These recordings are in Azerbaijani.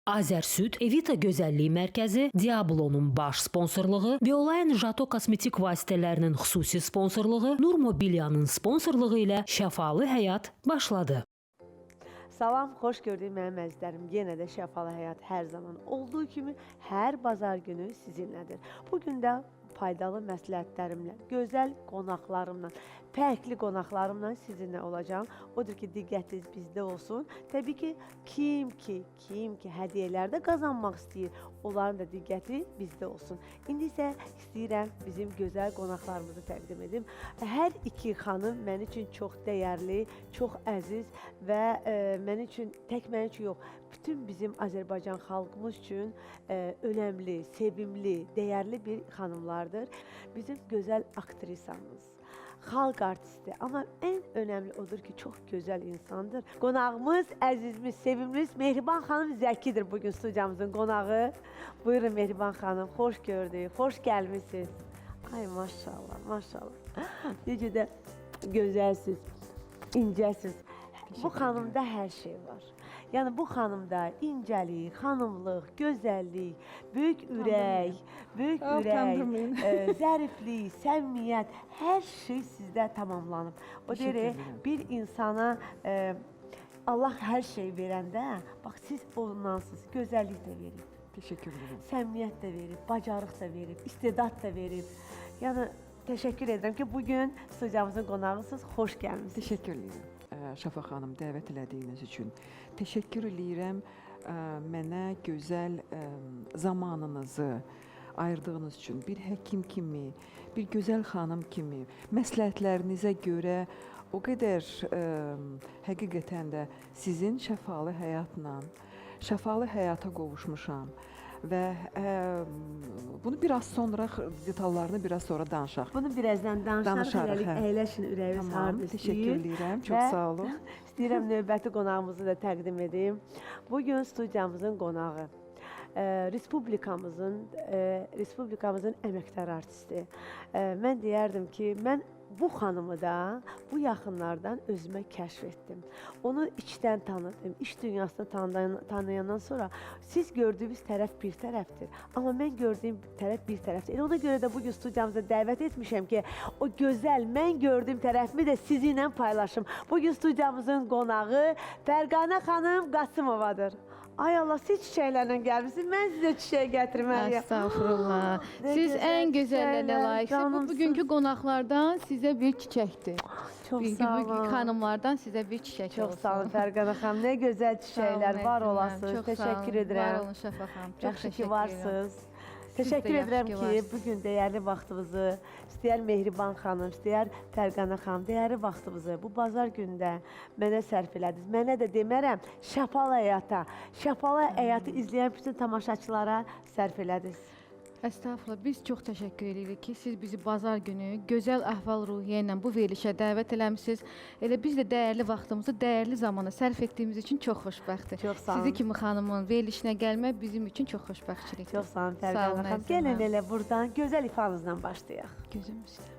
Azərsüd, Evita Gözəllik Mərkəzi, Diablonun baş sponsorluğu, Biolayan Jato kosmetik vasitələrinin xüsusi sponsorluğu, Nur Mobiliyanın sponsorluğu ilə Şəfalı Həyat başladı. Salam, xoş gördük mənim əzizlərim. Yenə də Şəfalı Həyat hər zaman olduğu kimi hər bazar günü sizinlədir. Bugün də faydalı məsləhətlərimlə, gözəl qonaqlarımla, fərqli qonaqlarımla sizinlə olacağım. Odur ki, diqqətiniz bizdə olsun. Təbii ki, kim ki hədiyyələrdə qazanmaq istəyir, onların da diqqəti bizdə olsun. İndi isə istəyirəm bizim gözəl qonaqlarımızı təqdim edim. Hər iki xanım mənim üçün çox dəyərli, çox əziz və mənim üçün, tək mənim üçün yox, bütün bizim Azərbaycan xalqımız üçün önəmli, sevimli, dəyərli bir xanımlardır. Bizim gözəl aktrisamız, xalq artisti, amma ən önəmli odur ki, çox gözəl insandır. Qonağımız, əzizimiz, sevimlimiz Mehriban xanım Zəkidir bugün studiyamızın qonağı. Buyurun Mehriban xanım, xoş gördük, xoş gəlmişsiniz. Ay maşallah, maşallah. Necə də gözəlsiniz, incəsiz. Bu xanımda hər şey var. Yəni bu xanımda incəlik, xanımlıq, gözəllik, böyük ürək, zəriflik, səmimiyyət, hər şey sizdə tamamlanıb. O deyir, bir insana Allah hər şey verəndə, bax siz ondansınız, gözəllik də verib. Teşekkür ederim. Səmimiyyət də verib, bacarıq da verib, istedad da verib. Yəni təşəkkür edirəm ki, bugün studiyamızın qonağısınız, xoş gəlmişsiniz. Teşekkür ederim. Şafaq xanım, dəvət elədiyiniz üçün təşəkkür edirəm. Mənə gözəl zamanınızı ayırdığınız üçün bir həkim kimi, bir gözəl xanım kimi, məsləhətlərinizə görə o qədər həqiqətən də sizin şəfalı həyatla, şəfalı həyata qovuşmuşam. Və bunu biraz sonra, detallarını biraz sonra danışaq. Bunu birazdan danışarıq. Əyləşin, ürəyiniz harda istəyir. Təşəkkür edirəm, çox sağ olun. İstəyirəm növbəti qonağımızı da təqdim edeyim. Bugün studiyamızın qonağı Respublikamızın əməkdar artisti. Mən deyərdim ki, mən bu xanımı da bu yaxınlardan özümə kəşf etdim. Onu içdən tanıdım, iş dünyasını tanıyandan sonra siz gördüyünüz tərəf bir tərəfdir. Amma mən gördüyüm tərəf bir tərəfdir. Ona görə də bugün studiyamıza dəvət etmişəm ki, o gözəl, mən gördüyüm tərəfimi də sizinlə paylaşım. Bugün studiyamızın qonağı Fərqanə xanım Qasımovadır. Ay Allah, siz çiçəklərlə gəlmişsiniz, mən sizə çiçək gətirməliyəm. Estağfurullah. Siz ən gözəllərlə layiqsiniz. Bu, bugünkü qonaqlardan sizə bir çiçəkdir. Çox sağ olun. Bugünkü xanımlardan sizə bir çiçək olsun. Çox sağ olun Fərqanə xanım, nə gözəl çiçəklər, var olasınız. Təşəkkür edirəm. Var olun Şəfaq xanım, çox Yaxşı təşəkkür ki, varsınız. Təşəkkür edirəm ki, bugün dəyərli vaxtınızı, istəyər Mehriban xanım, istəyər Fərqanə xanım, dəyərli vaxtınızı bu bazar gündə mənə sərf elədiniz. Mənə də demərəm, Şəfalı Həyata, Şəfalı Həyatı izləyən bütün tamaşaçılara sərf elədiniz. Estağfurullah, biz çox təşəkkür edirik ki, siz bizi bazar günü gözəl əhval-ruhiyyə ilə bu verilişə dəvət eləmişsiniz. Elə biz də dəyərli vaxtımızı, dəyərli zamanı sərf etdiyimiz üçün çox xoşbəxtdir. Çox sağ olun. Sizi kimi xanımın verilişinə gəlmək bizim üçün çox xoşbəxtçilikdir. Çox sağ olun Fərqanə xanım. Gəlin elə buradan gözəl ifanızla başlayaq. Gözüm üstə.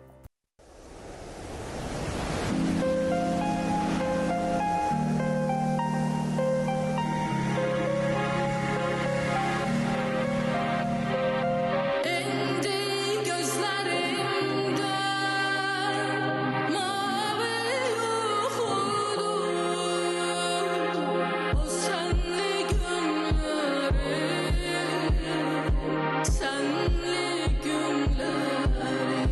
Senli günleri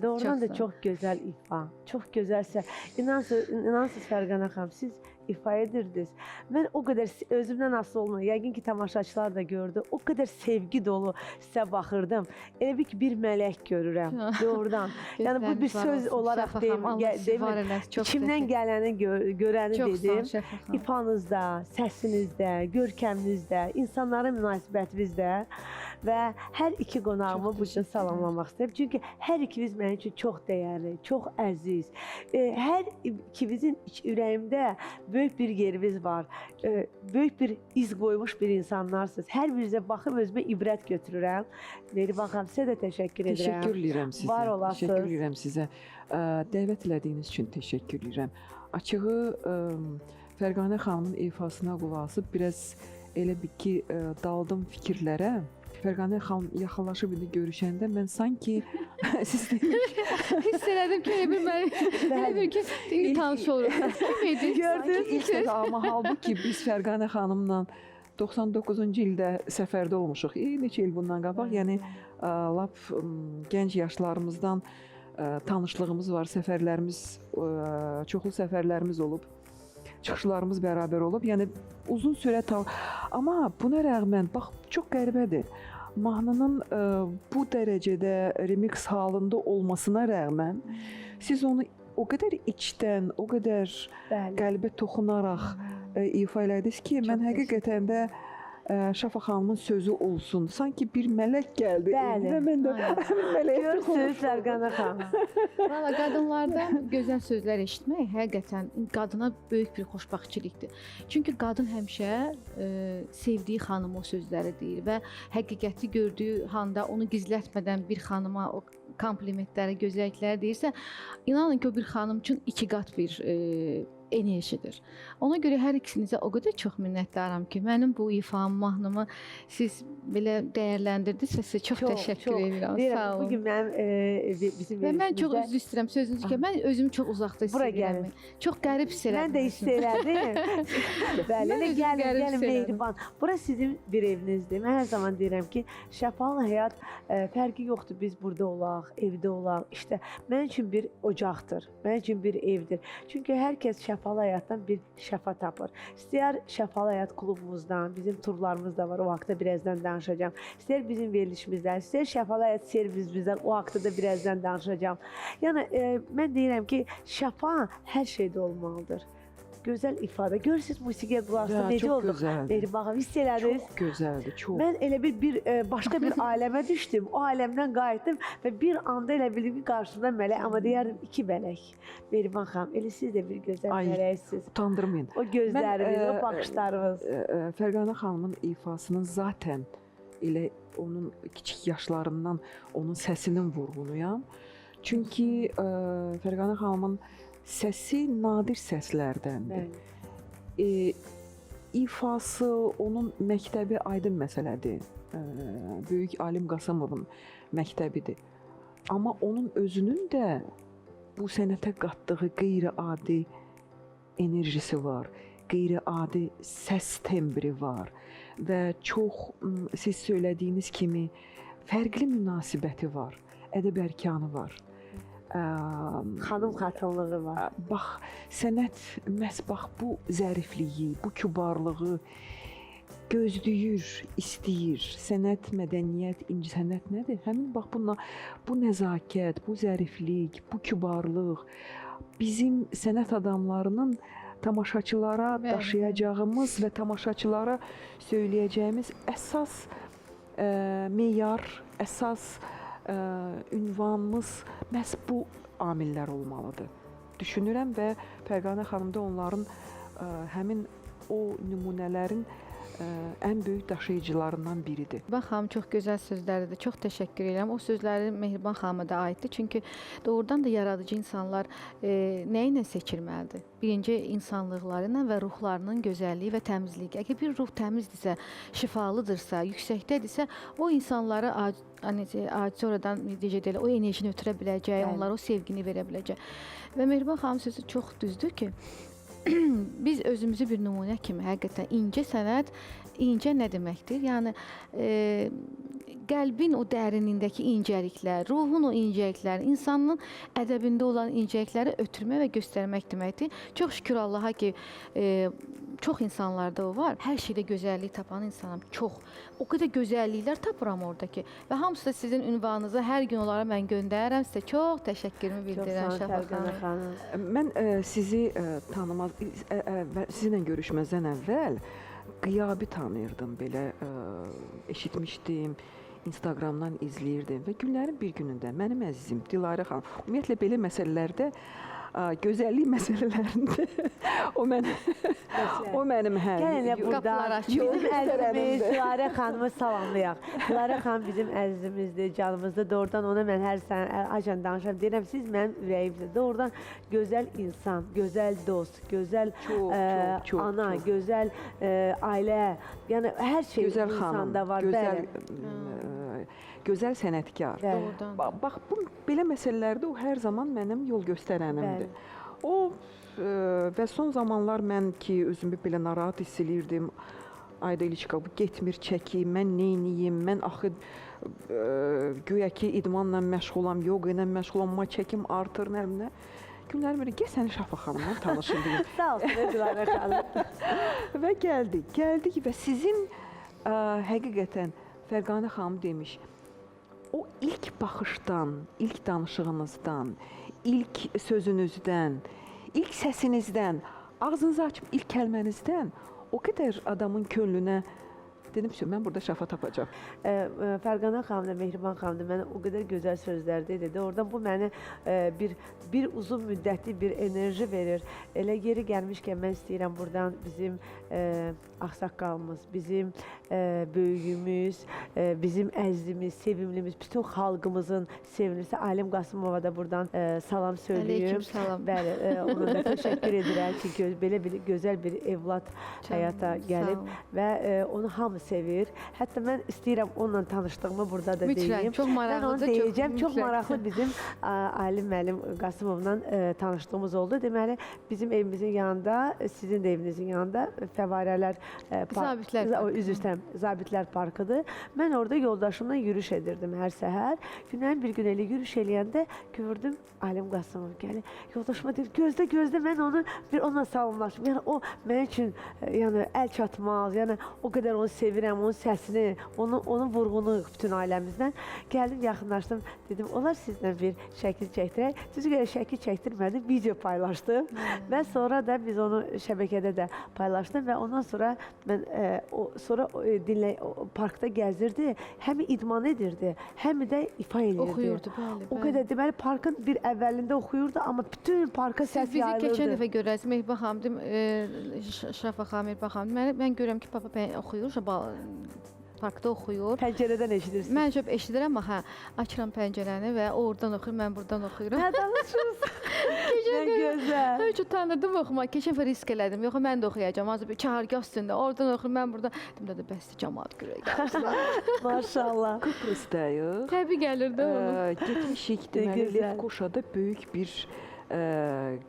doğrudan da sağ ol. çox gözəl ifa, çox gözəlsə. İnansız Fərqanə xanım, siz ifa edirdiniz. Mən o qədər özümdən asılı olmayım. Yəqin ki, tamaşaçılar da gördü. O qədər sevgi dolu sizə baxırdım. Elə bil ki, bir mələk görürəm. Doğrudan. Yəni bu bir söz olaraq demir. İçimdən gələni görəni dedim. İfanızda, səsinizdə, görkəminizdə, insanlara münasibətinizdə və hər iki qonağımı bu gün salamlamaq istəyirəm. Çünki hər ikiniz mənim üçün çox dəyərli, çox əziz. Hər ikinizin ürəyimdə böyük bir yeriniz var. Böyük bir iz qoymuş bir insanlarsınız. Hər birinizə baxıb özümə ibrət götürürəm. Mehriban xanım, sizə də təşəkkür edirəm. Təşəkkür edirəm sizə. Var olasınız. Təşəkkür edirəm sizə. Dəvət elədiyiniz üçün təşəkkür edirəm. Açığı Fərqanə xanımın ifasına qulaq asıb biraz elə bir ki, daldım fikirlərə. Fərqanə xanım yaxınlaşıb indi görüşəndə mən sanki siz hiss elədim ki, elə bir ki, indi tanış oluruq. Kim idi? Gördünüz ilk dəfə, amma halbuki biz Fərqanə xanımla 99-cu ildə səfərdə olmuşuq. Neçə il bundan qabaq, yəni lap gənc yaşlarımızdan tanışlığımız var, səfərlərimiz, çoxlu səfərlərimiz olub. Çıxışlarımız bərabər olub. Yəni uzun sürə amma buna rəğmən bax çox qəribədir. Mahnının bu dərəcədə remix halında olmasına rəğmən siz onu o qədər içdən, o qədər qəlbə toxunaraq ifa elədiniz ki, mən həqiqətən də Şafaq xanımın sözü olsun. Sanki bir mələk gəldi. Və mən də həmin mələyə görürsünüz Fərqanə xanım. Valla qadınlardan gözəl sözlər eşitmək həqiqətən qadına böyük bir xoşbəxtçilikdir. Çünki qadın həmişə sevdiyi xanıma o sözləri deyir və həqiqəti gördüyü handa onu gizlətmədən bir xanıma o komplimentləri, gözəllikləri deyirsə, inanın ki, o bir xanım üçün 2 qat bir enerjidir. Ona görə hər ikisinizə o qədər çox minnətdaram ki, mənim bu ifam, mahnımı siz belə dəyərləndirdiniz və sizə çox təşəkkür edirəm. Sağ olun. Bugün mənim bizim və mən çox üzr istəyirəm sözünüzü ki, mən özümü çox uzaqda hiss edirəm. Çox qərib hiss elədim. Mən də hiss elədim. Bəli, gəlin Mehriban. Bura sizin bir evinizdir. Mən hər zaman deyirəm ki, şəfalı həyat fərqi yoxdur. Biz burada olaq, evdə olaq. İşte mənim üçün bir ocaqdır. Mənim üçün bir evdir. Çünki hər kəs şəfalı həyatdan bir şəfa tapır. İstəyər şəfalı həyat klubumuzdan, bizim turlarımız da var. O haqda birazdan danışacağam. İstəyər bizim verilişimizdən, istəyər şəfalı həyat servisimizdən, o haqda da birazdan danışacağam. Yəni mən deyirəm ki, şəfa hər şeydə olmalıdır. Gözəl ifadə. Görürsünüz musiqiyə qulaq asıb necə olduq? Mehriban xanım, hiss elədiniz? Çox gözəldir, çox. Mən elə bir başqa bir aləmə düşdüm. O aləmdən qayıtdım və bir anda elə bildim ki, qarşımda mələk, amma deyərdim 2 mələk. Mehriban xanım, elə siz də bir gözəl mələksiniz. Utandırmayın. O gözləriniz, o baxışlarınız. Fərqanə xanımın ifasının zaten elə onun kiçik yaşlarından onun səsinin vurğunuyam. Çünki Fərqanə xanımın səsi nadir səslərdəndir. İfası, onun məktəbi aydın məsələdir. Böyük Alim Qasımovun məktəbidir. Amma onun özünün də bu sənətə qatdığı qeyri-adi enerjisi var, qeyri-adi səs tembri var və çox, siz söylədiyiniz kimi, fərqli münasibəti var, ədəb-ərkanı var. Xanım xatırlığı var. Bax, sənət məhz bax bu zərifliyi, bu kübarlığı gözləyir, istəyir. Sənət, mədəniyyət, incəsənət nədir? Həmin bax bu nəzakət, bu zəriflik, bu kübarlıq bizim sənət adamlarının tamaşaçılara daşıyacağımız və tamaşaçılara söyləyəcəyimiz əsas meyar, əsas ünvanımız məhz bu amillər olmalıdır. Düşünürəm və Fərqanə xanım da onların həmin o nümunələrin ən böyük daşıyıcılarından biridir. Mehriban xanım çox gözəl sözləridir. Çox təşəkkür edirəm. O sözləri Mehriban xanıma da aiddir. Çünki doğrudan da yaradıcı insanlar nə ilə seçilməlidir? Birinci insanlıqları ilə və ruhlarının gözəlliyi və təmizliyi. Əgər bir ruh təmizdirsə, şifalıdırsa, yüksəkdədirsə, o insanları sonradan necə deyirlər, o enerjini ötürə biləcək, onlara o sevgini verə biləcək. Və Mehriban xanım sözü çox düzdür ki, biz özümüzü bir nümunə kimi həqiqətən incə sənət, incə nə deməkdir? Yəni qəlbin o dərinliyindəki incəliklər, ruhun o incəlikləri, insanın ədəbində olan incəlikləri ötürmək və göstərmək deməkdir. Çox şükür Allaha ki, çox insanlarda o var. Hər şeydə gözəllik tapan insanam. Çox. O qədər gözəlliklər tapıram orada ki. Və hamısı da sizin ünvanınıza hər gün onlara mən göndərirəm. Sizə çox təşəkkürümü bildirirəm Şəfa xanım. Mən sizi tanımaz, sizinlə görüşməzdən əvvəl qiyabi tanıyırdım, belə eşitmişdim, Instagramdan izləyirdim və günlərin bir günündə mənim əzizim Dilarə xanım, ümumiyyətlə belə məsələlərdə, gözəllik məsələlərində o mənim Gəlin burada bizim əzizimiz Dilarə xanımı salamlayaq. Dilarə xanım bizim əzizimizdir, canımızdır. Doğrudan ona mən hər sənə danışam, deyirəm, siz mənim ürəyimdir. Doğrudan gözəl insan, gözəl dost, gözəl ana, gözəl ailə, yəni hər şey insanda var. Gözəl sənətkar. Bax, belə məsələlərdə o hər zaman mənim yol göstərənimdir. O və son zamanlar mən ki, özümü belə narahat hiss edirdim. Ayda İliçka, bu getmir, çəkiyim, mən neyniyim, mən axı güya ki, idmanla məşğulam, yoga ilə məşğulam, amma çəkim artır, nərimlə. Günlərim belə, gəl səni Şəfa xanımla tanışım deyim. Sağ olsun, Dilarə xanım. Və gəldik və sizin həqiqətən Fərqanə xanım demiş, o ilk baxışdan, ilk danışığınızdan, ilk sözünüzdən, ilk səsinizdən, ağzınızı açıb ilk kəlmənizdən o qədər adamın könlünə dedim ki, mən burada şəfa tapacağam. Fərqanə xanım da, Mehriban xanım da mənə o qədər gözəl sözlər dedi. Oradan bu mənə bir uzun müddətli bir enerji verir. Elə yeri gəlmişkən mən istəyirəm buradan bizim ağsaqqalımız, bizim böyüyümüz, bizim əzizimiz, sevimlimiz, bütün xalqımızın sevimlisi Alim Qasımova da buradan salam söyləyim. Aleyküm salam. Bəli, ona da təşəkkür edirəm ki, belə bir gözəl bir evlad həyata gəlib və onu hamı sevir. Hətta mən istəyirəm onunla tanışdığımı burada da deyim. Çox maraqlıdır. Mən onu deyəcəm. Çox maraqlı bizim Alim müəllim Qasımovla tanışdığımız oldu. Deməli, bizim evimizin yanında, sizin də evinizin yanında Fəvarələr Zabitlər Parkıdır. Mən orada yoldaşımla yürüyüş edirdim hər səhər. Günlərin bir gün elə yürüyüş eləyəndə gördüm Alim Qasımov gəlir. Yoldaşıma deyir, gözlə, mən onunla salamlaşdım. Yəni o mənim üçün əl çatmaz. Yəni o qədər onu sevirəm, onun səsini, onun vurğunu bütün ailəmizdən. Gəldim, yaxınlaşdım, dedim, onlar sizlə bir şəkil çəkdirək. Düzü görə şəkil çəkdirmədim, video paylaşdım və sonra da biz onu şəbəkədə də paylaşdım və ondan sonra mən parkda gəzirdi, həm idman edirdi, həm də ifa edirdi. Oxuyurdu, bəli. O qədər deməli, parkın bir əvvəlində oxuyurdu, amma bütün parka səs yayılırdı. Bizi keçən dəfə görərsiniz, Mehriban xanım, Şəfa xanım, Mehriban xanım, mən görürəm ki, papa oxuyur, parkda oxuyur. Pəncərədən eşidirsiniz. Mən çox eşidirəm, amma açıram pəncərəni və oradan oxuyur, mən buradan oxuyuram. Nə danışırsınız? Nə gözəl. Heç utanırdım oxumaq, keçən dəfə risk elədim. Yox, mən də oxuyacağam, azı bir çahargah üstündə, oradan oxuyur, mən buradan. Dedim də bəsdir, cəmaət görək gəlsin. Maşallah. Kıbrısdayıq. Təbii gəlirdi onu. Getmişik, deməli, Lefkoşada böyük bir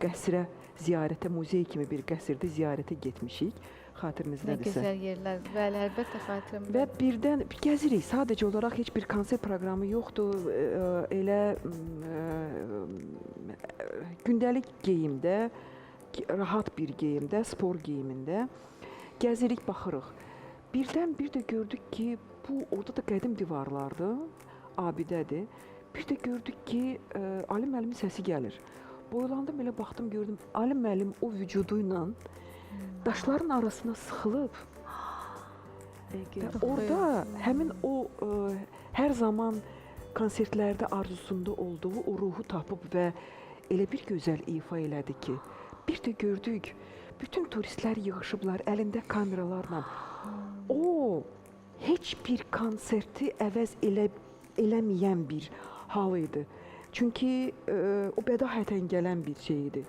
qəsrə ziyarətə, muzey kimi bir qəsrdə ziyarətə getmişik. Xatırınızdadırsa. Nə gözəl yerlər, bəli, əlbəttə xatirimdə. Və birdən gəzirik, sadəcə olaraq heç bir konsert proqramı yoxdur. Elə gündəlik geyimdə, rahat bir geyimdə, spor geyimində gəzirik, baxırıq. Birdən bir də gördük ki, bu orada da qədim divarlardır, abidədir. Bir də gördük ki, Alim müəllimin səsi gəlir. Boylandım, elə baxdım, gördüm, Alim müəllim o vücudu ilə daşların arasına sıxılıb və orada həmin o hər zaman konsertlərdə arzusunda olduğu o ruhu tapıb və elə bir gözəl ifa elədi ki, bir də gördük, bütün turistlər yığışıblar əlində kameralarla. O, heç bir konserti əvəz eləməyən bir hal idi. Çünki o bədahətən gələn bir şey idi.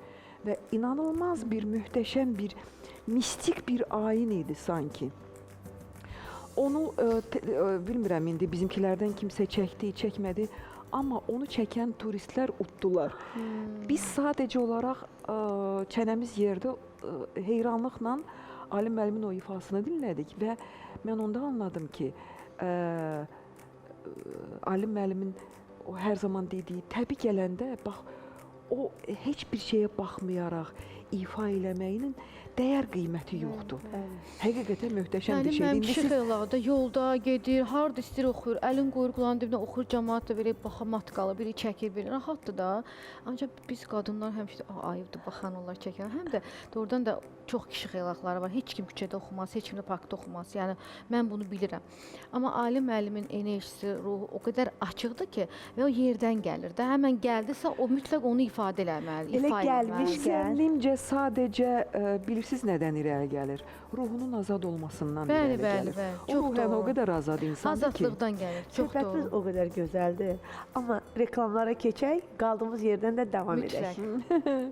Və inanılmaz bir, möhtəşəm bir, mistik bir ayin idi sanki. Onu, bilmirəm indi bizimkilərdən kimsə çəkdi, çəkmədi, amma onu çəkən turistlər utdular. Biz sadəcə olaraq çənəmiz yerdə heyranlıqla Alim müəllimin o ifasını dinlədik və mən onda anladım ki, Ali müəllimin o hər zaman dediyi təbii gələndə bax o heç bir şeyə baxmayaraq ifa eləməyinin dəyər qiyməti yoxdur. Həqiqətən möhtəşəm bir Yəni şeydir. mənim İndi kişi siz xeylağı yolda gedir, harda istəyir oxuyur, əlin qoyur qulağının dibinə oxuyur, cəmaət də belə baxa matqalı, biri çəkir, biri rahatdır da. Ancaq biz qadınlar həmişə ayıbdır baxan onlar çəkən. Həm də doğrudan da çox kişi xeylaqları var. Heç kim küçədə oxumaz, heç kim də parkda oxumaz. Yəni mən bunu bilirəm. Amma Ali müəllimin enerjisi, ruhu o qədər açıqdır ki, və o yerdən gəlir də. Həmən gəldisə o mütləq onu ifadə eləməli, Elə ifa eləməli. gəlmişkən zənnimcə sadəcə bilirsiniz nədən irəli gəlir? Ruhunun azad olmasından Bəli, irəli bəli, gəlir. bəli. O Çox ruhen o doğru. qədər azad insandır ki. Azadlıqdan gəlir. Çox söhbətimiz doğru. o qədər gözəldir. Amma reklamlara keçək, qaldığımız yerdən də davam edək. Mütləq.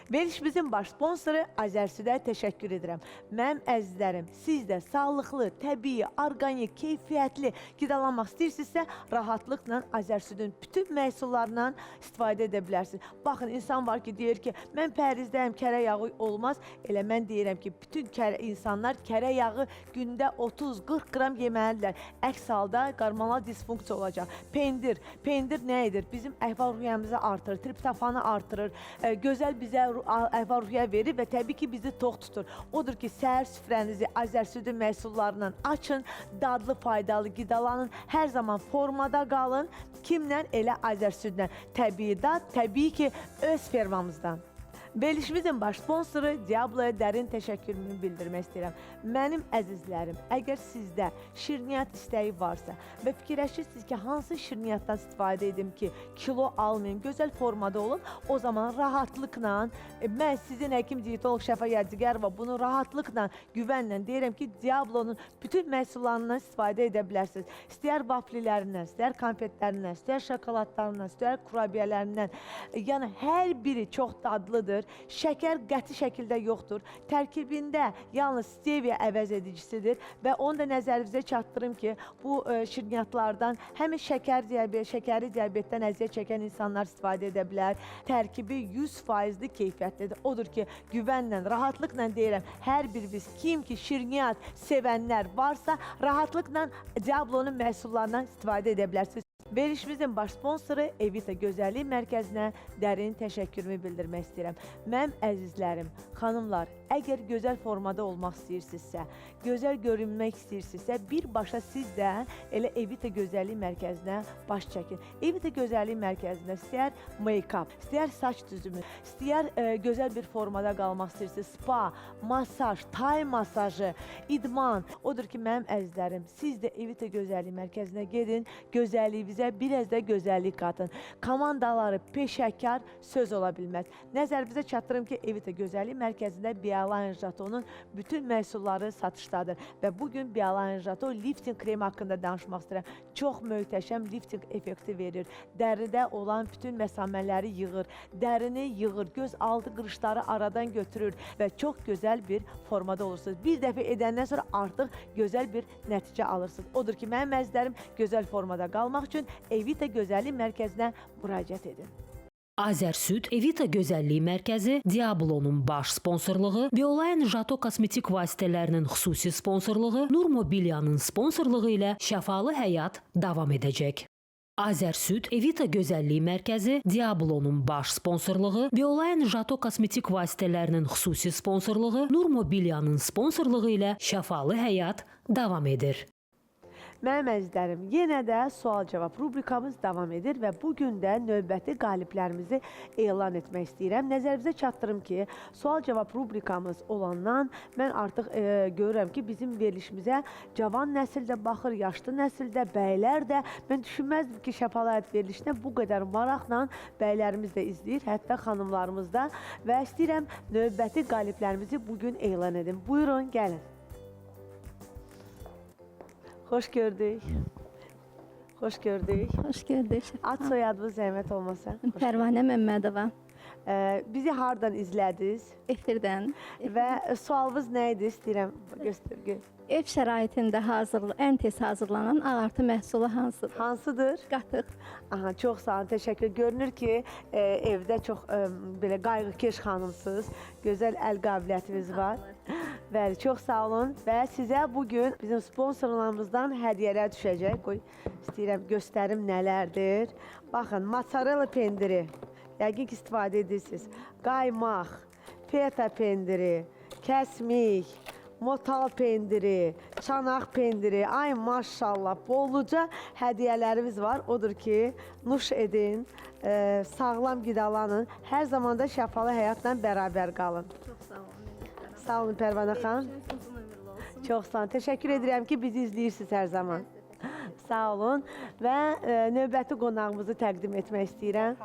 Verilişimizin baş sponsoru Azərsüdə təşəkkür edirəm. Mənim əzizlərim, siz də sağlıqlı, təbii, orqanik, keyfiyyətli qidalanmaq istəyirsinizsə, rahatlıqla Azərsüdün bütün məhsullarından istifadə edə bilərsiniz. Baxın, insan var ki, deyir ki, mən pəhrizdəyim, kərə yağı olmaz. Elə mən deyirəm ki, bütün insanlar kərə yağı gündə 30-40 qram yeməlidirlər. Əks halda qarmalar disfunksiya olacaq. Pendir nə edir? Bizim əhval-ruhiyyəmizi artırır, triptofanı artırır, gözəl bizə əhval-ruhiyyə verir və təbii ki, bizi tox tutur. Odur ki, səhər süfrənizi Azərsüdün məhsullarından açın, dadlı, faydalı qidalanın, hər zaman formada qalın. Kimlə? Elə Azərsüdlə. Təbii dad, təbii ki, öz fermamızdan. Verilişimizin baş sponsoru Diabloya dərin təşəkkürümü bildirmək istəyirəm. Mənim əzizlərim, əgər sizdə şirniyyat istəyi varsa və fikirləşirsiniz ki, hansı şirniyyatdan istifadə edim ki, kilo almayın, gözəl formada olun, o zaman rahatlıqla, mən sizin həkim diyetolog Şəfa Yadigarova bunu rahatlıqla, güvənlə deyirəm ki, Diablonun bütün məhsullarından istifadə edə bilərsiniz. İstəyər vaflilərindən, istəyər konfetlərindən, istəyər şokoladlarından, istəyər kurabiyələrindən, yəni hər biri çox dadlıdır. Şəkər qəti şəkildə yoxdur. Tərkibində yalnız stevia əvəz edicisidir və onu da nəzərinizə çatdırım ki, bu şirniyyatlardan həm şəkəri diabetdən əziyyət çəkən insanlar istifadə edə bilər. Tərkibi 100%li keyfiyyətlidir. Odur ki, güvənlə, rahatlıqla deyirəm, hər biriniz kim ki şirniyyat sevənlər varsa, rahatlıqla Diablonun məhsullarından istifadə edə bilərsiniz. Verilişimizin baş sponsoru Evita Gözəllik Mərkəzinə dərin təşəkkürümü bildirmək istəyirəm. Mənim əzizlərim, xanımlar, əgər gözəl formada olmaq istəyirsinizsə, gözəl görünmək istəyirsinizsə, birbaşa siz də elə Evita Gözəllik Mərkəzinə baş çəkin. Evita Gözəllik Mərkəzində istəyər make-up, istəyər saç düzümü, istəyər gözəl bir formada qalmaq istəyirsiniz, spa, masaj, tay masajı, idman. Odur ki, mənim əzizlərim, siz də Evita Gözəllik Mərkəzinə gedin, gözəlliyinizə biraz da gözəllik qatın. Komandaları peşəkar söz ola bilməz. Nəzərinizə çatdırım ki, Evita Gözəllik Mərkəzində Bialine Jatonun bütün məhsulları satışdadır və bugün Bialine Jaton lifting kremi haqqında danışmaq istəyirəm. Çox möhtəşəm lifting effekti verir. Dəridə olan bütün məsamələri yığır, dərini yığır, göz altı qırışları aradan götürür və çox gözəl bir formada olursunuz. Bir dəfə edəndən sonra artıq gözəl bir nəticə alırsınız. Odur ki, mənim əzizlərim gözəl formada qalmaq üçün Evita Gözəllik Mərkəzinə müraciət edin. Azərsüd Evita Gözəllik Mərkəzi Diablonun baş sponsorluğu, Biolayan Jato kosmetik vasitələrinin xüsusi sponsorluğu, Nur Mobiliyanın sponsorluğu ilə şəfalı həyat davam edəcək. Azərsüd Evita Gözəllik Mərkəzi Diablonun baş sponsorluğu, Biolayan Jato kosmetik vasitələrinin xüsusi sponsorluğu, Nur Mobiliyanın sponsorluğu ilə şəfalı həyat davam edir. Mənim əzizlərim, yenə də sual-cavab rubrikamız davam edir və bugün də növbəti qaliblərimizi elan etmək istəyirəm. Nəzərinizə çatdırım ki, sual-cavab rubrikamız olandan mən artıq görürəm ki, bizim verilişimizə cavan nəsil də baxır, yaşlı nəsil də, bəylər də. Mən düşünməzdim ki, Şəfalı Həyat verilişinə bu qədər maraqla bəylərimiz də izləyir, hətta xanımlarımız da və istəyirəm növbəti qaliblərimizi bugün elan edin. Buyurun, gəlin. Xoş gördük. Xoş gördük. Xoş gördük. Ad soyadınız zəhmət olmasa. Pərvanə Məmmədova. Bizi hardan izlədiniz Efirdən. və sualınız nə idi? İstəyirəm göstərgə. Ev şəraitində ən tez hazırlanan ağartı məhsulu hansıdır? Hansıdır? Qatıq. Aha, çox sağ olun, təşəkkür. Görünür ki, evdə çox belə qayğıkeş xanımsınız. Gözəl əl qabiliyyətiniz var. Bəli, çox sağ olun və sizə bugün bizim sponsorlarımızdan hədiyyələr düşəcək. Qoy, istəyirəm göstərim nələrdir. Baxın, mozzarella pendiri, yəqin ki istifadə edirsiniz. Qaymaq, feta pendiri, kəsmik, motal pendiri, çanaq pendiri. Ay maşallah, bolluca hədiyyələrimiz var. Odur ki, nuş edin, sağlam qidalanın, hər zaman da şəfalı həyatla bərabər qalın. Çox sağ olun. Sağ olun Pərvanə xanım. Uzun ömürlü olsun. Çox sağ olun. Təşəkkür edirəm ki, bizi izləyirsiniz hər zaman. Sağ olun və növbəti qonağımızı təqdim etmək istəyirəm.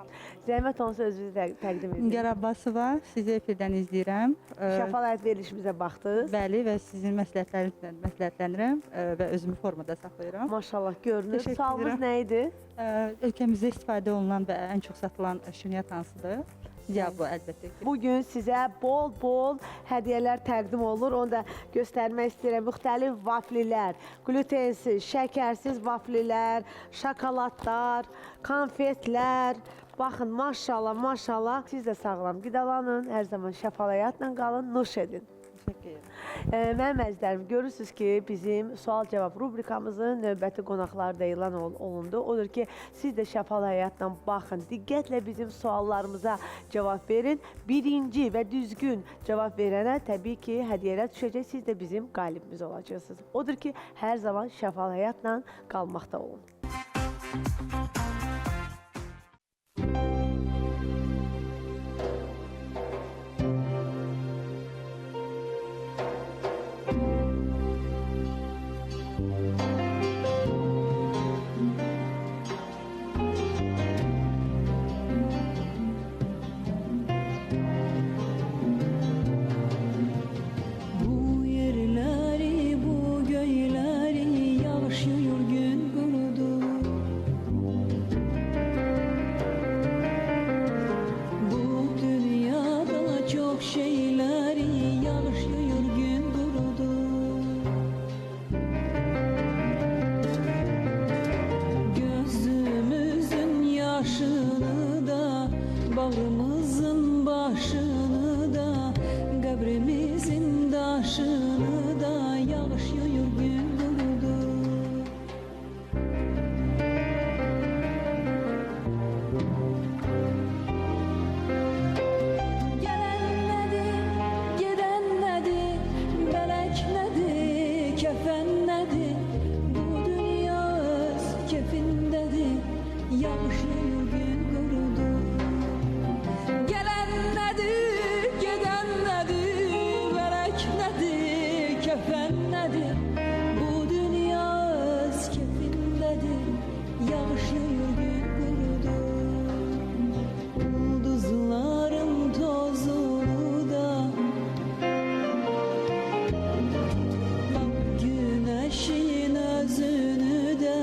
Zəhmət olunsa özünüzü təqdim edin. Nigar Abbasova, sizi efirdən izləyirəm. Şəfalı həyat verilişimizə baxdınız. Bəli və sizin məsləhətlərinizlə məsləhətlənirəm və özümü formada saxlayıram. Maşallah görünür. Təşəkkür Sualınız edirəm. nə idi? Ölkəmizdə istifadə olunan və ən çox satılan şirniyyat hansıdır? Diablo əlbəttə ki. Bugün sizə bol-bol hədiyyələr təqdim olur. Onu da göstərmək istəyirəm. Müxtəlif vaflilər, glutensiz, şəkərsiz vaflilər, şokoladlar, konfetlər. Baxın, maşallah, maşallah. Siz də sağlam qidalanın, hər zaman şəfalı həyatla qalın, nuş edin. Təşəkkür edirəm. Mənim əzizlərim, görürsünüz ki, bizim sual-cavab rubrikamızın növbəti qonaqları da elan olundu. Odur ki, siz də şəfalı həyatla baxın, diqqətlə bizim suallarımıza cavab verin. Birinci və düzgün cavab verənə təbii ki, hədiyyələr düşəcək, siz də bizim qalibimiz olacaqsınız. Odur ki, hər zaman şəfalı həyatla qalmaqda olun. Bu yerleri, bu göyleri yağış yuyur gün kurudu. Bu dünyada çok şeyleri yağış yuyur gün kurudu. Gözümüzün yaşını da, bağrımızın başını da, kabrimizin taşını da yağış yuyur gün kurudu. Gelen nedir, giden nedir, melek nedir, kefen nedir? Bu dünya öz kefindedir, yağış yuyur gün kurudu. Gelen nedir, giden nedir, melek nedir, kefen nedir? Bu dünya öz kefindedir, yağış yuyur gün kurudu. Yıldızların tozunu da, bak güneşin özünü de,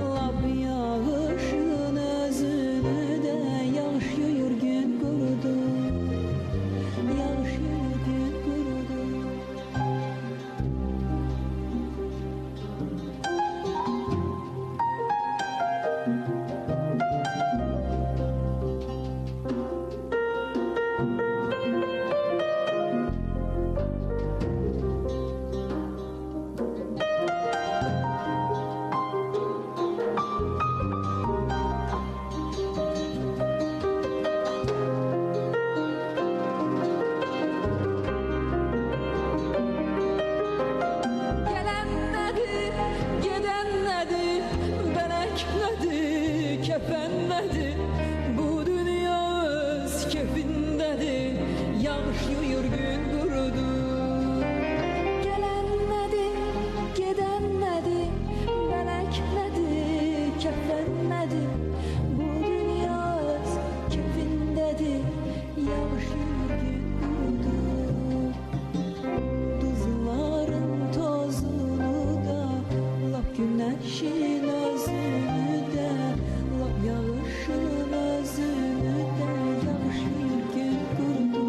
lap yağışın özünü de, yağış yuyur gün kurudu. Yağış yuyur gün kurudu. Gelen nedir, giden nedir, belek nedir, kefen nedir? Bu dünya öz kefindedir, yağış yuyur gün kurudu. Gelen nedir, giden nedir, belek nedir, kefen nedir? Bu dünya öz kefindedir, yağış yuyur gün kurudu. Duzların tozunu da, lap güneşin özünü de, lap yağışın özünü de, yağış yuyur gün kurudu.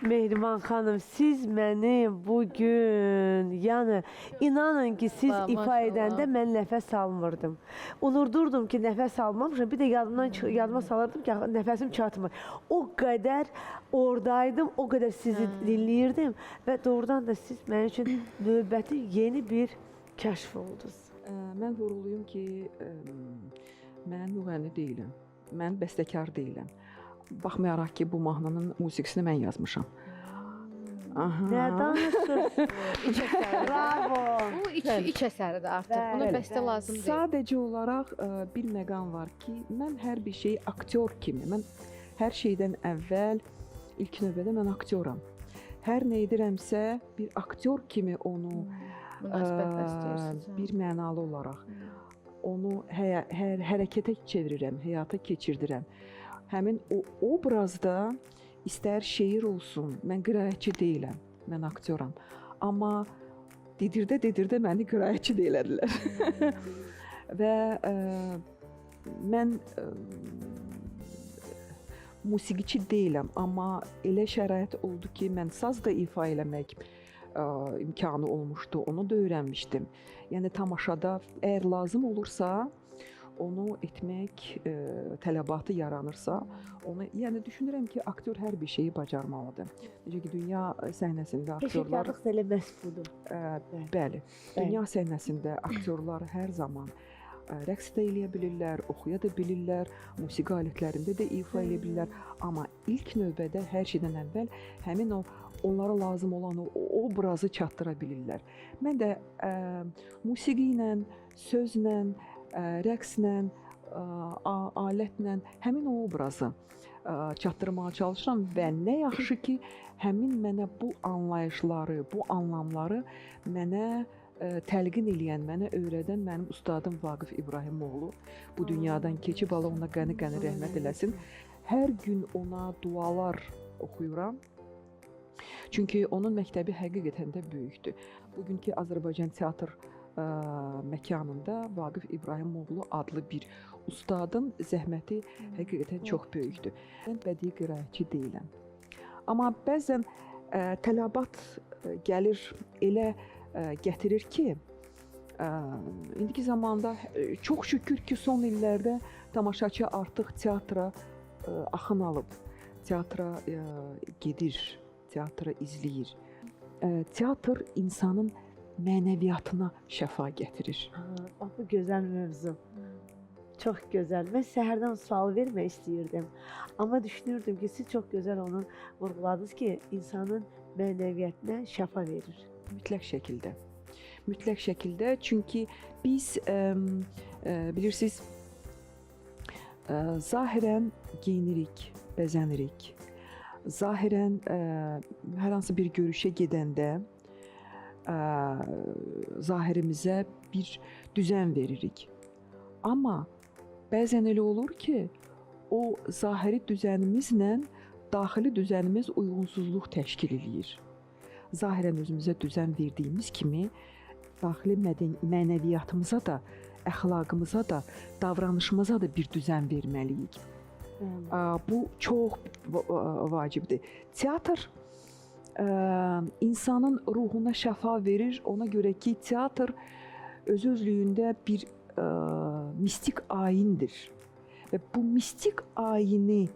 Mehriban xanım, siz məni bugün, yəni inanın ki, siz Maşallah, ifa maşallah. edəndə mən nəfəs almırdım. Unurdurdum ki, nəfəs almamışam. Bir də yadıma salırdım ki, nəfəsim çatmır. O qədər oradaydım, o qədər sizi dinləyirdim və doğrudan da siz mənim üçün növbəti yeni bir kəşf oldunuz. Mən vurğulayım ki, mən müğənni deyiləm. Mən bəstəkar deyiləm. Baxmayaraq ki, bu mahnının musiqisini mən yazmışam. Nə danışırsınız? İç əsəri. Bravo. Bu iç əsəridir artıq. Buna Bəli, bəstə lazım deyil. Sadəcə olaraq bir məqam var ki, mən hər bir şeyi aktyor kimi, mən hər şeydən əvvəl ilk növbədə mən aktyoram. Hər nə edirəmsə bir aktyor kimi onu Münasibət bəstəyirsiniz. bir mənalı olaraq onu hərəkətə çevirirəm, həyata keçirdirəm. Həmin o obrazda istər şeir olsun, mən qiraətçi deyiləm, mən aktyoram. Amma dedirdə məni qiraətçi də elədilər. Və mən musiqiçi deyiləm, amma elə şərait oldu ki, mən saz da ifa eləmək imkanı olmuşdu, onu da öyrənmişdim. Yəni tamaşada əgər lazım olursa, onu etmək tələbatı yaranırsa, onu, yəni düşünürəm ki, aktyor hər bir şeyi bacarmalıdır. Necə ki, dünya səhnəsində aktyorlar, Peşəkarlıq elə məhz budur. bəli, dünya səhnəsində aktyorlar hər zaman rəqs də eləyə bilirlər, oxuya da bilirlər, musiqi alətlərində də ifa eləyə bilirlər, amma ilk növbədə hər şeydən əvvəl həmin o onlara lazım olan o obrazı çatdıra bilirlər. Mən də musiqi ilə, sözlə, rəqslə, alətlə həmin o obrazı çatdırmağa çalışıram və nə yaxşı ki, həmin mənə bu anlayışları, bu anlamları mənə təlqin eləyən, mənə öyrədən mənim ustadım Vaqif İbrahimoğlu bu dünyadan keçib, Allah ona qəni-qəni rəhmət eləsin. Hər gün ona dualar oxuyuram. Çünki onun məktəbi həqiqətən də böyükdür. Bugünkü Azərbaycan teatr məkanında Vaqif İbrahimoğlu adlı bir ustadın zəhməti həqiqətən çox böyükdür. Mən bədii qiraətçi deyiləm. Amma bəzən tələbat gəlir, elə gətirir ki, indiki zamanda çox şükür ki, son illərdə tamaşaçı artıq teatra axın alıb, teatra gedir, teatra izləyir. Teatr insanın mənəviyyatına şəfa gətirir. Bax, bu gözəl mövzu. Çox gözəl. Mən səhərdən sual vermək istəyirdim. Amma düşünürdüm ki, siz çox gözəl onu vurğuladınız ki, insanın mənəviyyatına şəfa verir. Mütləq şəkildə. Mütləq şəkildə, çünki biz bilirsiniz, zahirən geyinirik, bəzənirik. Zahirən hər hansı bir görüşə gedəndə zahirimizə bir düzən veririk. Amma bəzən elə olur ki, o zahiri düzənimizlə daxili düzənimiz uyğunsuzluq təşkil eləyir. Zahirən özümüzə düzən verdiyimiz kimi, daxili mənəviyyatımıza da, əxlaqımıza da, davranışımıza da bir düzən verməliyik. Bu çox vacibdir. Teatr insanın ruhuna şəfa verir. Ona görə ki, teatr öz-özlüyündə bir mistik ayindir. Və bu mistik ayini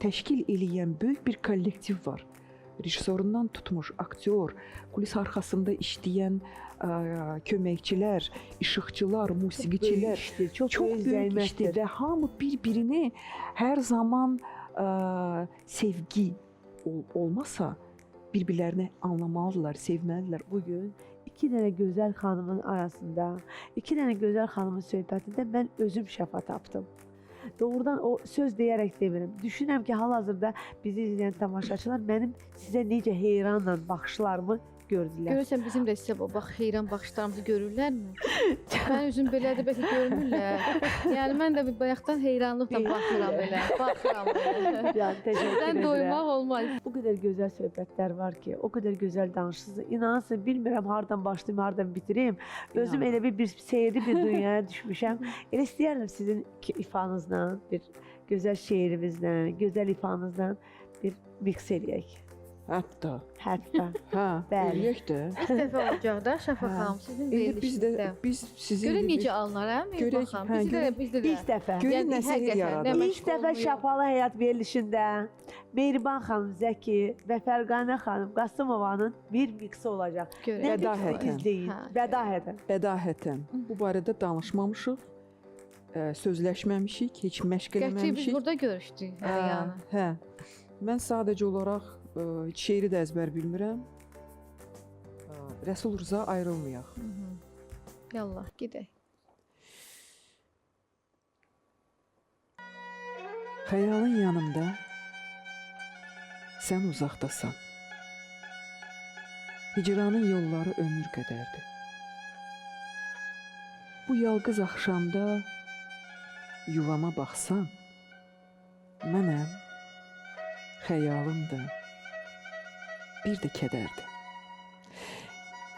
təşkil eləyən böyük bir kollektiv var. Rejissorundan tutmuş aktyor, kulis arxasında işləyən köməkçilər, işıqçılar, musiqiçilər çox böyük işdir və hamı bir-birini hər zaman sevgi olmasa bir-birlərini anlamalıdırlar, sevməlidirlər. Bugün iki dənə gözəl xanımın arasında, iki dənə gözəl xanımın söhbətində mən özüm şəfa tapdım. Doğrudan o söz deyərək demirəm. Düşünürəm ki, hal-hazırda bizi izləyən tamaşaçılar mənim sizə necə heyranla baxışlarımı gördülər. Görürsən bizim də sizə bax heyran baxışlarımızı görürlərmi? Mən özüm belədir, bəlkə görmürlər. Yəni mən də bir bayaqdan heyranlıqla baxıram belə, baxıram belə. Yəni təşəkkür Sizdən edirəm. doymaq olmaz. Bu qədər gözəl söhbətlər var ki, o qədər gözəl danışırsınız. İnanırsın, bilmirəm hardan başlayım, hardan bitireyim. Özüm elə bir seyirli bir dünyaya düşmüşəm. Elə istəyərdim sizin ifanızla, bir gözəl şeirimizlə, gözəl ifanızla bir miks eləyək. Hətta. Hətta. Hə, Bəli. eləyək də. İlk dəfə olacaq da Şəfa Hə. xanım sizin İndi biz də verilişinizdə. biz sizin Görə indi necə alınır hə? Görək, Baxın, hə, bizdə də bizdə də. İlk dəfə. Görək Yəni nə sehir həqiqətən yaradır. nə İlk məşğul dəfə olmuyor. Şəfalı Həyat verilişində Mehriban xanım Zəki və Fərqanə xanım Qasımovanın bir miksi olacaq. Görək. Nə Bədahətən. deyirsiniz izləyin. Hə. Bədahətən. bədahətən bu barədə danışmamışıq. Sözləşməmişik, heç məşq Gerçi biz eləməmişik. burada görüşdük hər yanı. Hə. Mən sadəcə olaraq heç şeiri də əzbər bilmirəm. Rəsul Rza ayrılmayaq. Yallah gedək. Xəyalın yanımda sən uzaqdasan. Hicranın yolları ömür qədərdir. Bu yalqız axşamda yuvama baxsan, mənəm, xəyalımdır, bir də kədərdir.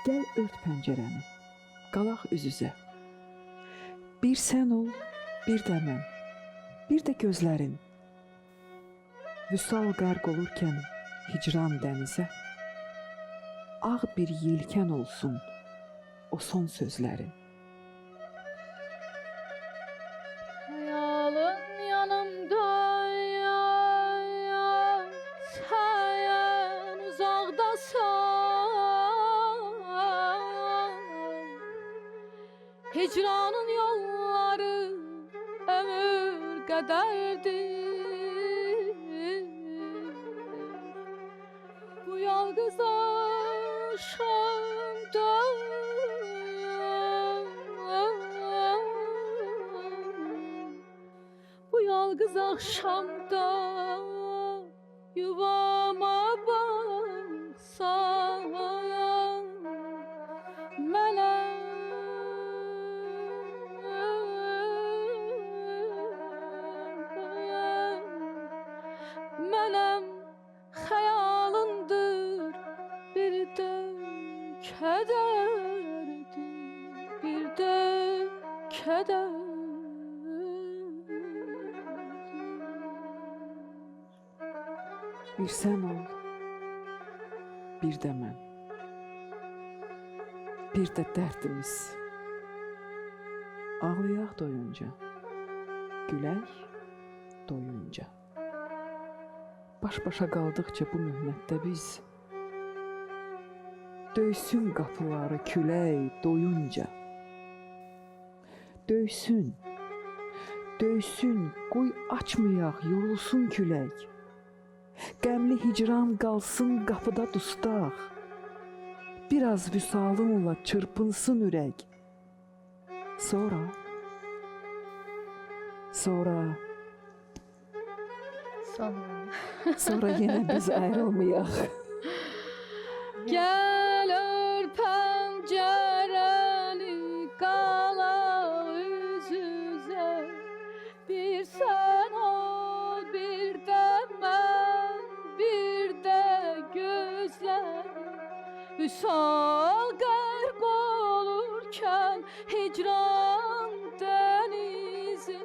Gəl ört pəncərəni, qalaq üz-üzə. Bir sən ol, bir də mən, bir də gözlərin. Vüsal qərq olurkən hicran dənizə, ağ bir yelkən olsun o son sözlərin. Xəyalın yanımda sən uzaqdasan. Hicranın yolları ömür qədərdir. Bu yalqız aşamda bu yalqız axşamda yuvama baxsan mənəm xəyalındır bir də kədərdir bir də kədər. Bir sən ol, bir də mən, bir də dərdimiz. Ağlayaq doyunca, gülək doyunca. Baş-başa qaldıqca bu möhnətdə biz, döysün qapıları külək doyunca. Döysün, döysün, qoy açmayaq, yorulsun külək. Qəmli hicran qalsın qapıda dustaq. Biraz vüsalınla çırpınsın ürək. Sonra yenə biz ayrılmayaq. Gəl ör pəncərəni qalaq üz-üzə. Bir sən ol, bir də mən, bir də gözlər. Vüsal qərq olurkən hicran dənizə.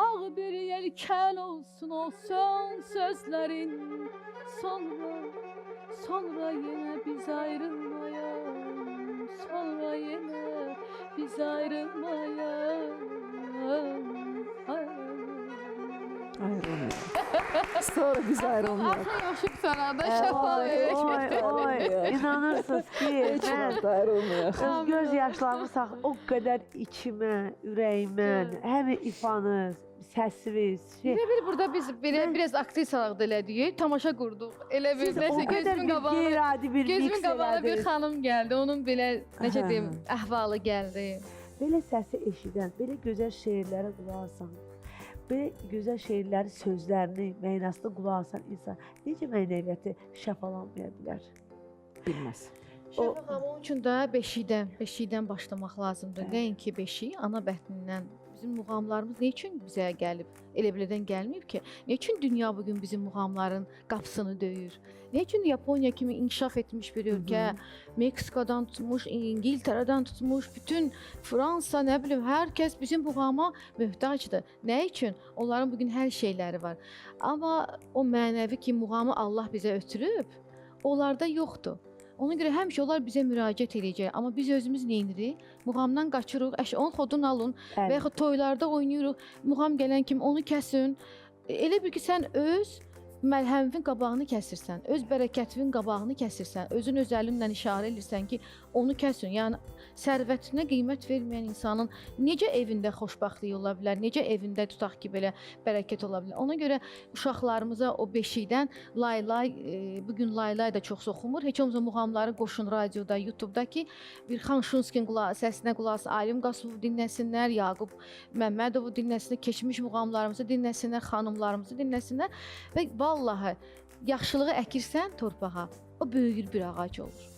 Ağ bir yelkən olsun o son sözlərin. Sonra yenə biz ayrılmayaq. Sonra yenə biz ayrılmayaq. Ayrılmayaq. Sonra biz ayrılmayaq. Axı yaxşı fərada Oy, şəfa. İnanırsınız ki, Heç mən vaxt ayrılmayaq. öz göz yaşlarımı o qədər içimə, ürəyimə, həm ifanız, səsiniz, Elə bil burada biz belə biraz aktrisalıq da elədik, tamaşa qurduq. Elə bir siz o nəsə qədər gözümün bir qabağına qeyri-adi bir gözümün miks qabağına bir elədiniz. xanım gəldi. Onun belə necə Hə. deyim, əhvalı gəldi. Belə səsi eşidən, belə gözəl şeirlərə qulaq asan, belə gözəl şeirləri, sözlərini, mənasını qulaq asan insan necə mənəviyyatı şəfalanmaya bilər? Bilməz. Şəfa xanım onun üçün də beşikdən başlamaq lazımdır. Nəinki beşik, ana bətnindən biz bizim muğamlarımız nə üçün bizə gəlib? Elə bilədən gəlməyib ki. Nə üçün dünya bu gün bizim muğamların qapısını döyür? Nə üçün Yaponiya kimi inkişaf etmiş bir ölkə, Meksikadan tutmuş, İngiltərədən tutmuş, bütün Fransa, nə bilim, hər kəs bizim muğama möhtacdır. Nə üçün? Onların bu gün hər şeyləri var. Amma o mənəvi ki, muğamı Allah bizə ötürüb, onlarda yoxdur. Ona görə həmişə onlar bizə müraciət edəcək. Amma biz özümüz nə edirik? Muğamdan qaçırıq, onu xodun alın və yaxud toylarda oynayırıq. Muğam gələn kimi onu kəsin. Elə bil ki, sən öz məlhəminin qabağını kəsirsən, öz bərəkətvin qabağını kəsirsən, özün öz əlinlə işarə edirsən ki, onu kəsin. Yəni sərvətinə qiymət verməyən insanın necə evində xoşbəxtlik ola bilər, necə evində tutaq ki, belə bərəkət ola bilər. Ona görə uşaqlarımıza o beşikdən laylay, bu gün laylay da çox oxumur. Heç olmasa muğamları qoşun radioda, YouTube-da ki, bir Xan Şunskin səsinə qulaq asın, Alim Qasımov dinləsinlər, Yaqub Məmmədovu dinləsinlər, keçmiş muğamlarımızı dinləsinlər, xanımlarımızı dinləsinlər və vallahi yaxşılığı əkirsən torpağa, o böyüyür bir ağac olur.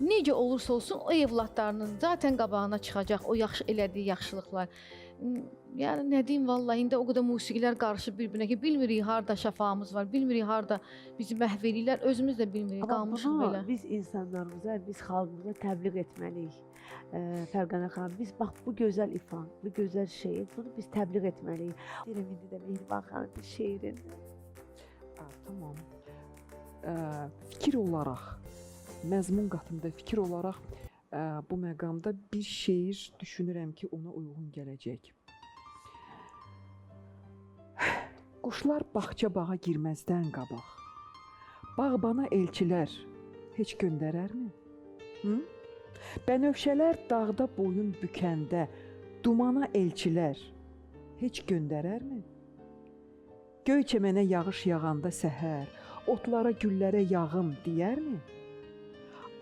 Necə olursa olsun o evladlarının zaten qabağına çıxacaq o yaxşı elədiyi yaxşılıqlar. Yəni nə deyim, vallahi indi o qədər musiqilər qarışıb bir-birinə ki, bilmirik harda şəfamız var, bilmirik harda bizi məhv eləyirlər, özümüz də bilmirik, qalmışıq belə. Biz insanlarımıza, biz xalqımıza təbliğ etməliyik. Fərqanə xanım, biz bax bu gözəl ifan, bu gözəl şeir, bunu biz təbliğ etməliyik. Deyirəm indi də Mehriban xanım bir şeirin. Tamam. Fikir olaraq, məzmun qatında fikir olaraq bu məqamda bir şeir düşünürəm ki, ona uyğun gələcək. Quşlar bağça-bağa girməzdən qabaq, bağbana elçilər heç göndərərmi? Bənövşələr dağda boyun bükəndə, dumana elçilər heç göndərərmi? Göy çəmənə yağış yağanda səhər, otlara, güllərə yağım deyərmi?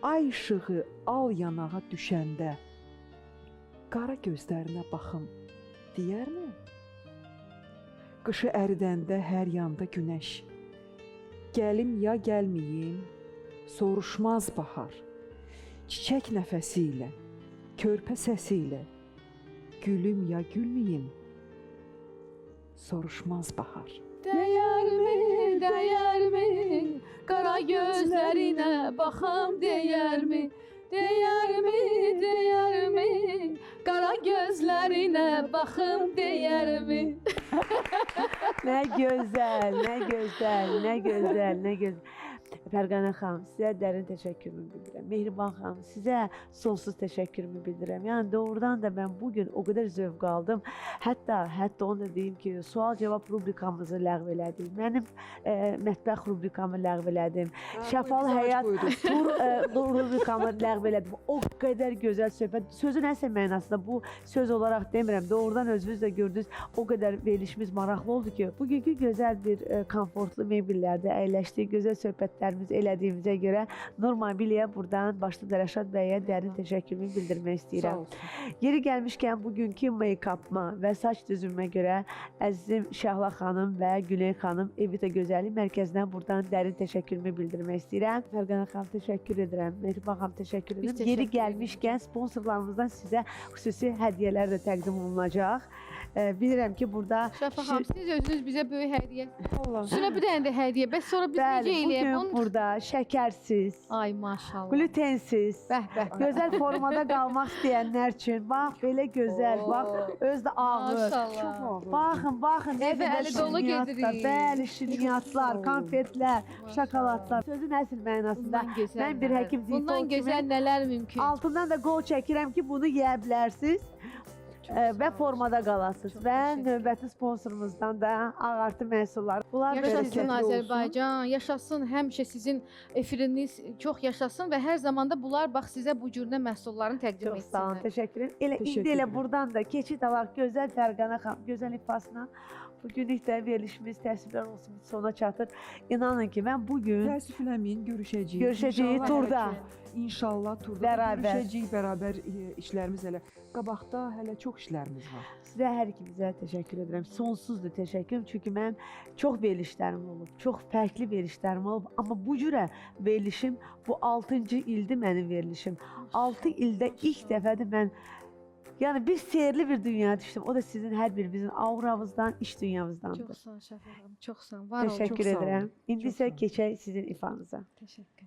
Ay işığı al yanağa düşəndə, qara gözlərinə baxım deyərmi? Qışı əridəndə hər yanda günəş, gəlim ya gəlməyim, soruşmaz bahar. Çiçək nəfəsi ilə, körpə səsi ilə, gülüm ya gülməyim, soruşmaz bahar. Dəyərmi, dəyərmi, qara gözlərinə baxım deyərmi? Deyərmi, deyərmi, qara gözlərinə baxım deyərmi? Nə gözəl, nə gözəl, nə gözəl, nə gözəl. Fərqanə xanım, sizə dərin təşəkkürümü bildirirəm. Mehriban xanım, sizə sonsuz təşəkkürümü bildirirəm. Yəni doğrudan da mən bugün o qədər zövq aldım. Hətta onu da deyim ki, sual-cavab rubrikamızı ləğv elədim. Mənim mətbəx rubrikamı ləğv elədim. Şəfalı həyat rubrikamı ləğv elədim. O qədər gözəl söhbət. Sözün əsl mənasında bu söz olaraq demirəm. Doğrudan özünüz də gördünüz, o qədər verilişimiz maraqlı oldu ki, bugünkü gözəl bir komfortlu mebellərdə əyləşdik, gözəl söhbətlərimiz elədiyimizə görə Nur Mobiliya buradan başda da Rəşad bəyə dərin təşəkkürümü bildirmək istəyirəm. Yeri gəlmişkən bugünkü make-up'ma və saç düzümümə görə əzizim Şəhla xanım və Güney xanım Evita Gözəllik Mərkəzindən buradan dərin təşəkkürümü bildirmək istəyirəm. Fərqanə xanım təşəkkür edirəm. Mehriban xanım təşəkkür edirəm. Yeri gəlmişkən sponsorlarımızdan sizə xüsusi hədiyyələr də təqdim olunacaq. Bilirəm ki, burada Şəfa xanım, siz özünüz bizə böyük hədiyyə. Üstünə bir dənə də hədiyyə. Bəs sonra biz necə eləyək? Bugün burada şəkərsiz, Ay maşallah. glutensiz, gözəl formada qalmaq istəyənlər üçün bax belə gözəl, bax özü də ağır. Maşallah. Baxın, Evə əli dolu gedirik. Bəli, şirniyyatlar, konfetlər, şokoladlar. Sözün əsl mənasında mən bir həkim bundan gözəl nələr mümkün? altından da qol çəkirəm ki, bunu yeyə bilərsiniz. Və formada qalasınız. Və növbəti sponsorumuzdan da ağartı məhsullar. Bunlar Yaşasın Azərbaycan, yaşasın həmişə sizin efiriniz çox yaşasın və hər zamanda bunlar bax sizə bu cürünə məhsulların təqdim Çox sağ olun, etsinlər. təşəkkür edirəm. Elə indi elə buradan da keçid alaq gözəl Fərqanə xanım, gözəl ifasına. Bugünlük də verilişimiz təəssüflər olsun sona çatır. İnanın ki, mən bugün Təəssüfləməyin, görüşəcəyik. Görüşəcəyik turda. İnşallah turda Bərabər. görüşəcəyik, bərabər işlərimiz hələ qabaqda, hələ çox işlərimiz var. Sizə hər ikimizə təşəkkür edirəm. Sonsuzdur təşəkkürüm. Çünki mən çox verilişlərim olub, çox fərqli verilişlərim olub. Amma bu cürə verilişim bu 6-cı ildir mənim verilişim. 6 ildə ilk dəfədir mən Yəni bir sehirli bir dünyaya düşdüm. O da sizin hər birimizin auramızdan, iş dünyamızdandır. Çox sağ ol Şəfa xanım. Çox sağ ol. Var olun. Təşəkkür çox sağ olun. edirəm. İndi Çox isə sağ olun. keçək sizin ifanıza. Təşəkkür.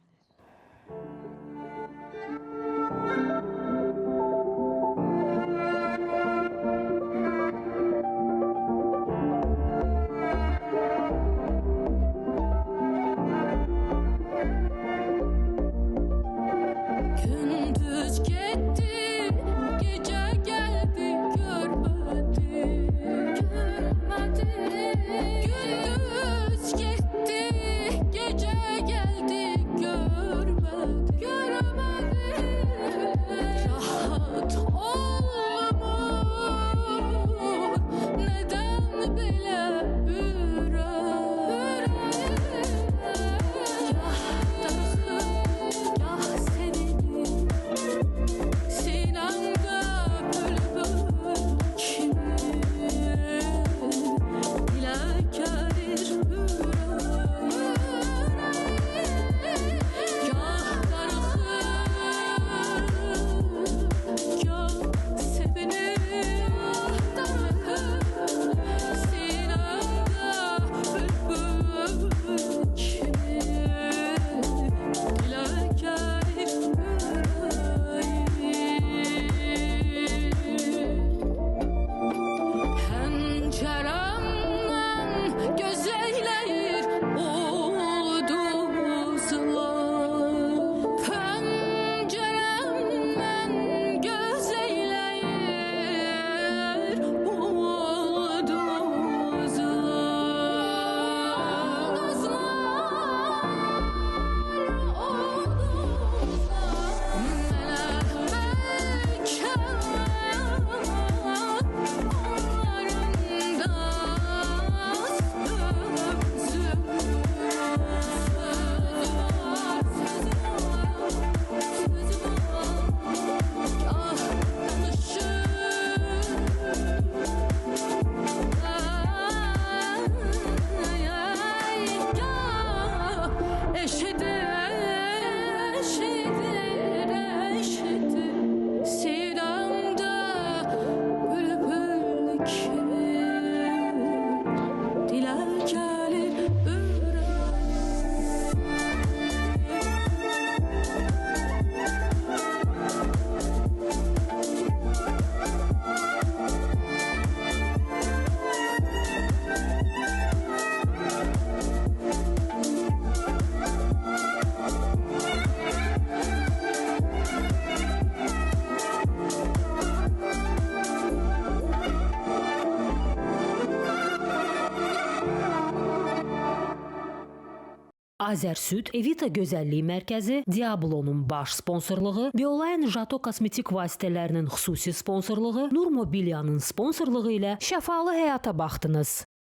Gündüz gitti, gece geldi görmedi, görmedi. Gündüz gitti, gece geldi görmedi, görmedi. Rahat olmur, neden bile ürek. Yah darıxır, yah sevinir, sinemde bülbül kimi, dilekkedir ürek. Yah darıxır, yah sevinir, sinemde bülbül kimi, dilekkedir penceremden gözeyleyir ulduzlar. Penceremden gözeyleyir eşidir, eşidir, eşidir, sinemde bülbül kimi, dilek gelir ürek. Azərsüd Evita Gözəllik Mərkəzi, Diablonun baş sponsorluğu, Biolayan Jato kosmetik vasitələrinin xüsusi sponsorluğu, Nur Mobiliyanın sponsorluğu ilə şəfalı həyata baxdınız.